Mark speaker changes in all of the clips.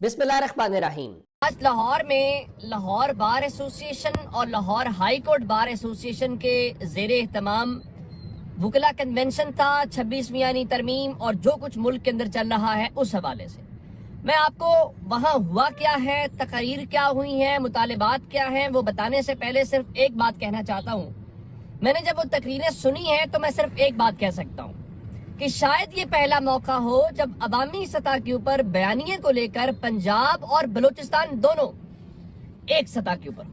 Speaker 1: بسم اللہ الرحمن الرحیم۔
Speaker 2: آج لاہور میں لاہور بار ایسوسی ایشن اور لاہور ہائی کورٹ بار ایسوسی ایشن کے زیر اہتمام وکلا کنونشن تھا، 26ویں یعنی ترمیم اور جو کچھ ملک کے اندر چل رہا ہے اس حوالے سے میں آپ کو وہاں ہوا کیا ہے، تقاریر کیا ہوئی ہیں، مطالبات کیا ہیں، وہ بتانے سے پہلے صرف ایک بات کہنا چاہتا ہوں۔ میں نے جب وہ تقریریں سنی ہیں تو میں صرف ایک بات کہہ سکتا ہوں کہ شاید یہ پہلا موقع ہو جب عوامی سطح کے اوپر بیانیے کو لے کر پنجاب اور بلوچستان دونوں ایک سطح کے اوپر،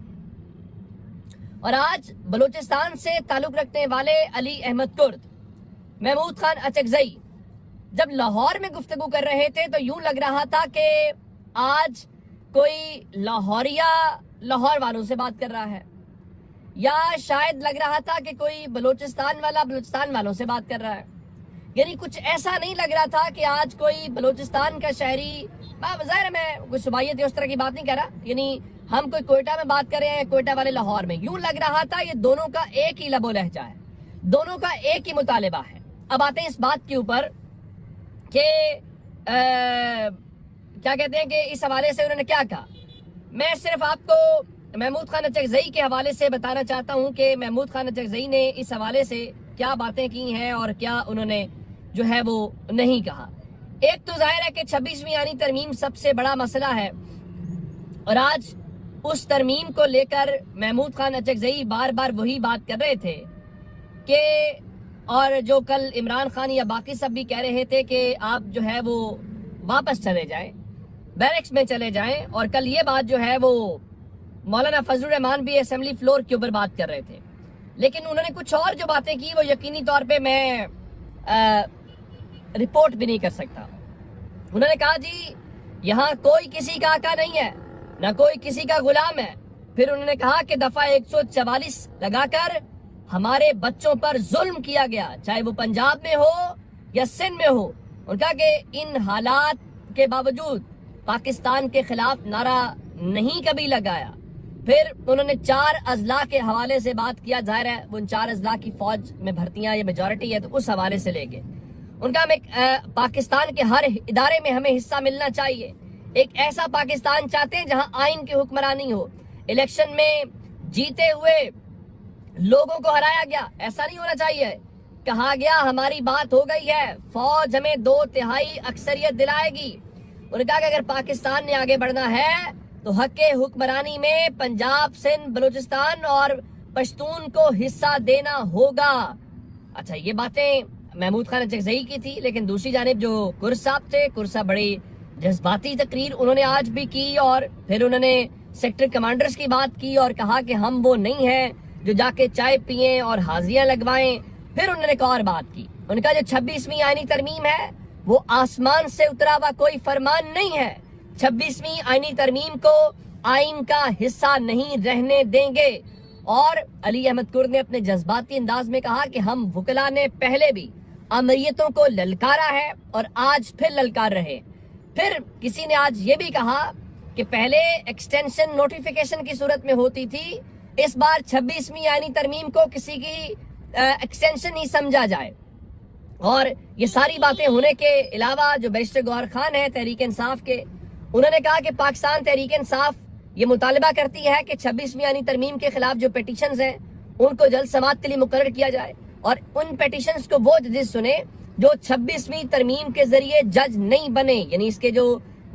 Speaker 2: اور آج بلوچستان سے تعلق رکھنے والے علی احمد کرد، محمود خان اچکزئی جب لاہور میں گفتگو کر رہے تھے تو یوں لگ رہا تھا کہ آج کوئی لاہوریا لاہور والوں سے بات کر رہا ہے، یا شاید لگ رہا تھا کہ کوئی بلوچستان والا بلوچستان والوں سے بات کر رہا ہے۔ یعنی کچھ ایسا نہیں لگ رہا تھا کہ آج کوئی بلوچستان کا شہری، ظاہر میں کوئی صوبائیت اس طرح کی بات نہیں کر رہا، یعنی ہم کوئی کوئٹہ میں بات کر رہے ہیں، کوئٹہ والے لاہور میں، یوں لگ رہا تھا یہ دونوں کا ایک ہی لب و لہجہ ہے، دونوں کا ایک ہی مطالبہ ہے۔ اب آتے ہیں اس بات کے اوپر کہ کیا کہتے ہیں کہ اس حوالے سے انہوں نے کیا کہا۔ میں صرف آپ کو محمود خان اچکزئی کے حوالے سے بتانا چاہتا ہوں کہ محمود خان اچکزئی نے اس حوالے سے کیا باتیں کی ہیں اور کیا انہوں نے جو ہے وہ نہیں کہا۔ ایک تو ظاہر ہے کہ 26ویں یعنی ترمیم سب سے بڑا مسئلہ ہے، اور آج اس ترمیم کو لے کر محمود خان اچکزئی بار بار وہی بات کر رہے تھے کہ، اور جو کل عمران خان یا باقی سب بھی کہہ رہے تھے کہ آپ جو ہے وہ واپس چلے جائیں، بیرکس میں چلے جائیں، اور کل یہ بات جو ہے وہ مولانا فضل الرحمان بھی اسمبلی فلور کے اوپر بات کر رہے تھے، لیکن انہوں نے کچھ اور جو باتیں کی وہ یقینی طور پہ میں رپورٹ بھی نہیں کر سکتا۔ انہوں نے کہا جی یہاں کوئی کسی کا آقا نہیں ہے، نہ کوئی کسی کا غلام ہے۔ پھر انہوں نے کہا کہ دفعہ 144 لگا کر ہمارے بچوں پر ظلم کیا گیا، چاہے وہ پنجاب میں ہو یا سندھ میں ہو۔ انہوں نے کہا کہ ان حالات کے باوجود پاکستان کے خلاف نعرہ نہیں کبھی لگایا۔ پھر انہوں نے 4 اضلاع کے حوالے سے بات کیا، ظاہر ہے وہ ان 4 اضلاع کی فوج میں بھرتیاں یہ میجورٹی ہے تو اس حوالے سے لے کے ان کا ہمیں پاکستان کے ہر ادارے میں ہمیں حصہ ملنا چاہیے، ایک ایسا پاکستان چاہتے ہیں جہاں آئین کی حکمرانی ہو، الیکشن میں جیتے ہوئے لوگوں کو ہرایا گیا، ایسا نہیں ہونا چاہیے۔ کہا گیا ہماری بات ہو گئی ہے، فوج ہمیں 2/3 اکثریت دلائے گی۔ انہوں نے کہا کہ اگر پاکستان نے آگے بڑھنا ہے تو حق حکمرانی میں پنجاب، سندھ، بلوچستان اور پشتون کو حصہ دینا ہوگا۔ اچھا یہ باتیں محمود خان اچکزئی کی تھی، لیکن دوسری جانب جو کرز صاحب تھے، کرز صاحب بڑی جذباتی تقریر انہوں نے آج بھی کی، اور پھر انہوں نے سیکٹر کمانڈرز کی بات کی اور کہا کہ ہم وہ نہیں ہیں جو جا کے چائے پئیں اور حاضریاں لگوائیں۔ پھر انہوں نے ایک اور بات کی، انہوں نے کہا جو 26ویں آئینی ترمیم ہے وہ آسمان سے اترا ہوا کوئی فرمان نہیں ہے، 26ویں آئینی ترمیم کو آئین کا حصہ نہیں رہنے دیں گے۔ اور علی احمد کرد نے اپنے جذباتی انداز میں کہا کہ ہم وکلا نے پہلے بھی امریتوں کو للکارا ہے اور آج پھر للکار رہے۔ پھر کسی نے آج یہ بھی کہا کہ پہلے ایکسٹینشن نوٹیفیکیشن کی صورت میں ہوتی تھی، اس بار 26ویں آئینی ترمیم کو کسی کی ایکسٹینشن ہی سمجھا جائے۔ اور یہ ساری باتیں ہونے کے علاوہ جو بیرسٹر گوہر خان ہیں تحریک انصاف کے، انہوں نے کہا کہ پاکستان تحریک انصاف یہ مطالبہ کرتی ہے کہ 26ویں یعنی ترمیم کے خلاف جو پیٹیشنز ہیں ان کو جلد سماعت کے لیے مقرر کیا جائے، اور ان پیٹیشنز کو وہ ججز سنے جو 26ویں ترمیم کے ذریعے جج نہیں بنے، یعنی اس کے جو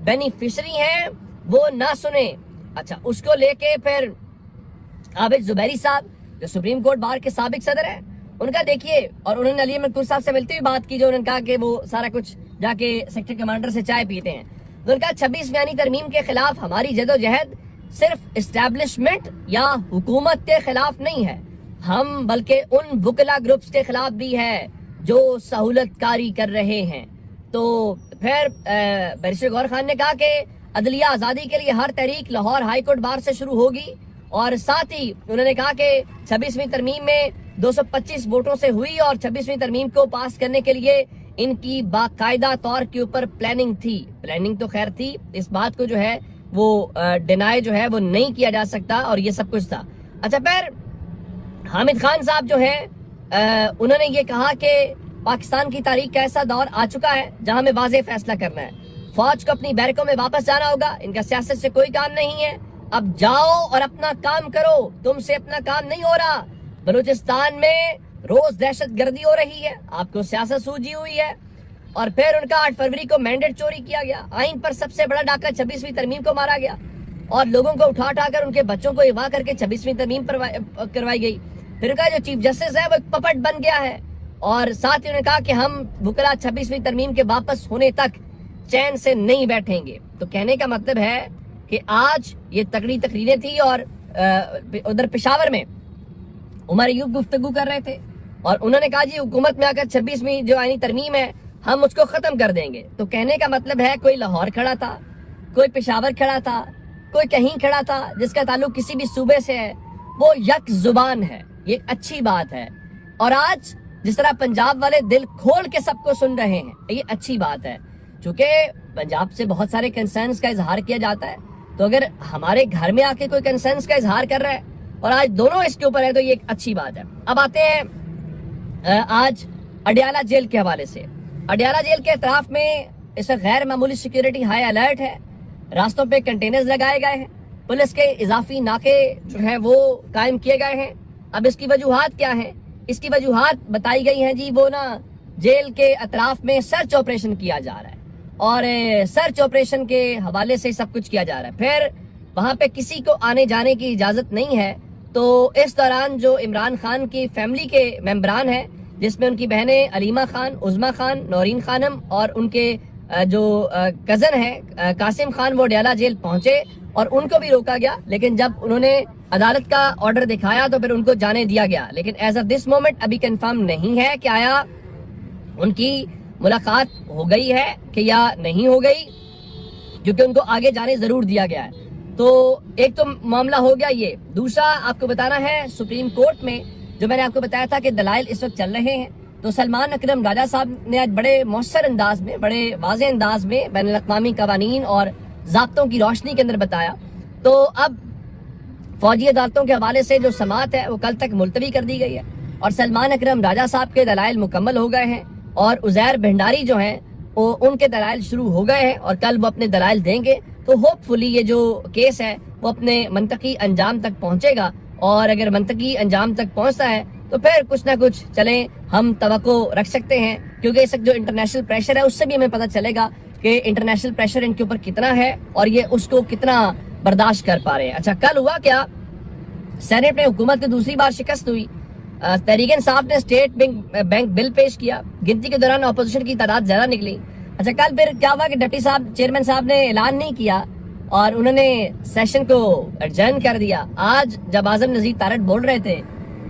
Speaker 2: بینیفیشری ہیں وہ نہ سنے۔ اچھا اس کو لے کے پھر عابد زبیری صاحب جو سپریم کورٹ بار کے سابق صدر ہیں، ان کا دیکھیے، اور انہوں نے علی احمد کرد صاحب سے ملتے ہوئے بات کی، جو انہوں نے کہا کہ وہ سارا کچھ جا کے سیکٹر کمانڈر سے چائے پیتے ہیں۔ انہوں نے کہا 26ویں یعنی ترمیم کے خلاف ہماری جدوجہد صرف اسٹیبلشمنٹ یا حکومت کے خلاف نہیں ہے، ہم بلکہ ان وکلا گروپس کے خلاف بھی ہے جو سہولت کاری کر رہے ہیں۔ تو پھر بیرسٹر گوہر خان نے کہا کہ عدلیہ آزادی کے لیے ہر تحریک لاہور ہائی کورٹ بار سے شروع ہوگی، اور ساتھ ہی انہوں نے کہا کہ 26ویں ترمیم میں 225 ووٹوں سے ہوئی، اور 26ویں ترمیم کو پاس کرنے کے لیے ان کی باقاعدہ طور کے اوپر پلاننگ تھی۔ پلاننگ تو خیر تھی، اس بات کو جو ہے وہ ڈینائی جو ہے وہ نہیں کیا جا سکتا، اور یہ سب کچھ تھا۔ اچھا پھر حامد خان صاحب جو ہیں انہوں نے یہ کہا کہ پاکستان کی تاریخ کا ایسا دور آ چکا ہے جہاں ہمیں واضح فیصلہ کرنا ہے۔ فوج کو اپنی بیرکوں میں واپس جانا ہوگا، ان کا سیاست سے کوئی کام نہیں ہے، اب جاؤ اور اپنا کام کرو، تم سے اپنا کام نہیں ہو رہا۔ بلوچستان میں روز دہشت گردی ہو رہی ہے، آپ کو سیاست سوجھی ہوئی ہے۔ اور پھر ان کا 8 فروری کو مینڈیٹ چوری کیا گیا، آئین پر سب سے بڑا ڈاکہ 26ویں ترمیم کو مارا گیا، اور لوگوں کو اٹھا کر ان کے بچوں کو اغوا کر کے 26ویں ترمیم کروائی گئی۔ پھر ان کا جو چیف جسٹس ہے وہ ایک پپٹ بن گیا ہے، اور ساتھ ہی انہوں نے کہا کہ ہم وکلا 26ویں ترمیم کے واپس ہونے تک چین سے نہیں بیٹھیں گے۔ تو کہنے کا مطلب ہے کہ آج یہ تگڑی تقریریں تھی، اور ادھر پشاور میں عمر ایوب گفتگو کر رہے تھے، اور انہوں نے کہا جی حکومت میں آ کر 26ویں جو آئینی ترمیم ہے ہم اس کو ختم کر دیں گے۔ تو کہنے کا مطلب ہے کوئی لاہور کھڑا تھا، کوئی پشاور کھڑا تھا، کوئی کہیں کھڑا تھا، جس کا تعلق کسی بھی صوبے سے ہے، وہ یک زبان ہے، یہ ایک اچھی بات ہے۔ اور آج جس طرح پنجاب والے دل کھول کے سب کو سن رہے ہیں، یہ اچھی بات ہے، چونکہ پنجاب سے بہت سارے کنسرنز کا اظہار کیا جاتا ہے، تو اگر ہمارے گھر میں آ کے کوئی کنسرنز کا اظہار کر رہا ہے اور آج دونوں اس کے اوپر ہے، تو یہ ایک اچھی بات ہے۔ اب آتے ہیں آج اڈیالہ جیل کے حوالے سے۔ اڈیالہ جیل کے اطراف میں اس وقت غیر معمولی سیکیورٹی ہائی الرٹ ہے، راستوں پہ کنٹینرز لگائے گئے ہیں، پولیس کے اضافی ناکے جو ہیں وہ قائم کیے گئے ہیں۔ اب اس کی وجوہات کیا ہیں؟ اس کی وجوہات بتائی گئی ہیں جی وہ جیل کے اطراف میں سرچ آپریشن کیا جا رہا ہے، اور سرچ آپریشن کے حوالے سے سب کچھ کیا جا رہا ہے، پھر وہاں پہ کسی کو آنے جانے کی اجازت نہیں ہے۔ تو اس دوران جو عمران خان کی فیملی کے ممبران ہیں، جس میں ان کی بہنیں علیمہ خان، عظمہ خان، نورین خانم، اور ان کے جو کزن ہیں قاسم خان، وہ اڈیالہ جیل پہنچے اور ان کو بھی روکا گیا، لیکن جب انہوں نے عدالت کا آرڈر دکھایا تو پھر ان کو جانے دیا گیا۔ لیکن ایز آف دس مومنٹ ابھی کنفرم نہیں ہے کہ آیا ان کی ملاقات ہو گئی ہے کہ یا نہیں ہو گئی، کیونکہ ان کو آگے جانے ضرور دیا گیا ہے۔ تو ایک تو معاملہ ہو گیا یہ۔ دوسرا آپ کو بتانا ہے، سپریم کورٹ میں جو میں نے آپ کو بتایا تھا کہ دلائل اس وقت چل رہے ہیں، تو سلمان اکرم راجہ صاحب نے آج بڑے مؤثر انداز میں، بڑے واضح انداز میں بین الاقوامی قوانین اور ضابطوں کی روشنی کے اندر بتایا۔ تو اب فوجی عدالتوں کے حوالے سے جو سماعت ہے وہ کل تک ملتوی کر دی گئی ہے، اور سلمان اکرم راجہ صاحب کے دلائل مکمل ہو گئے ہیں، اور عزیر بھنڈاری جو ہیں وہ ان کے دلائل شروع ہو گئے ہیں، اور کل وہ اپنے دلائل دیں گے۔ تو ہوپ فلی یہ جو کیس ہے وہ اپنے منطقی انجام تک پہنچے گا، اور اگر منطقی انجام تک پہنچتا ہے تو پھر کچھ نہ کچھ چلیں ہم توقع رکھ سکتے ہیں، کیونکہ اس وقت جو انٹرنیشنل پریشر ہے اس سے بھی ہمیں پتہ چلے گا کہ انٹرنیشنل پریشر ان کے اوپر کتنا ہے اور یہ اس کو کتنا برداشت کر پا رہے ہیں۔ اچھا، کل ہوا کیا، سینٹ میں حکومت کی دوسری بار شکست ہوئی، تحریک انصاف نے اسٹیٹ بینک بل پیش کیا، گنتی کے دوران اپوزیشن کی تعداد زیادہ نکلی۔ اچھا، کل پھر کیا ہوا کہ ڈپٹی چیئرمین صاحب نے اعلان نہیں کیا اور انہوں نے سیشن کو ایڈجرن کر دیا۔ آج جب اعظم نذیر تارڑ بول رہے تھے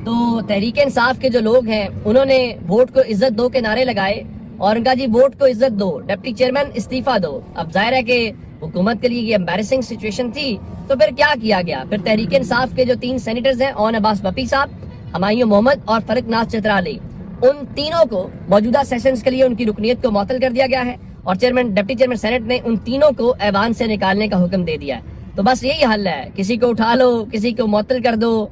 Speaker 2: تو تحریک انصاف کے جو لوگ ہیں انہوں نے ووٹ کو عزت دو کے نعرے لگائے، اور ان کا جی ووٹ کو عزت دو، ڈپٹی چیئرمین استعفیٰ دو۔ اب ظاہر ہے کہ حکومت کے لیے یہ امبیرسنگ سچویشن تھی، تو پھر کیا کیا گیا، پھر تحریک انصاف کے جو 3 سینیٹرز ہیں، اون عباس بپی صاحب، ہمایوں محمد اور فرق ناز چترالی، ان تینوں کو موجودہ سیشنز کے لیے ان کی رکنیت کو معطل کر دیا گیا ہے، اور ڈپٹی چیئرمین سینٹ نے ان تینوں کو ایوان سے نکالنے کا حکم دے دیا ہے۔ تو بس یہی حل ہے، کسی کو اٹھا لو، کسی کو معطل کر دو،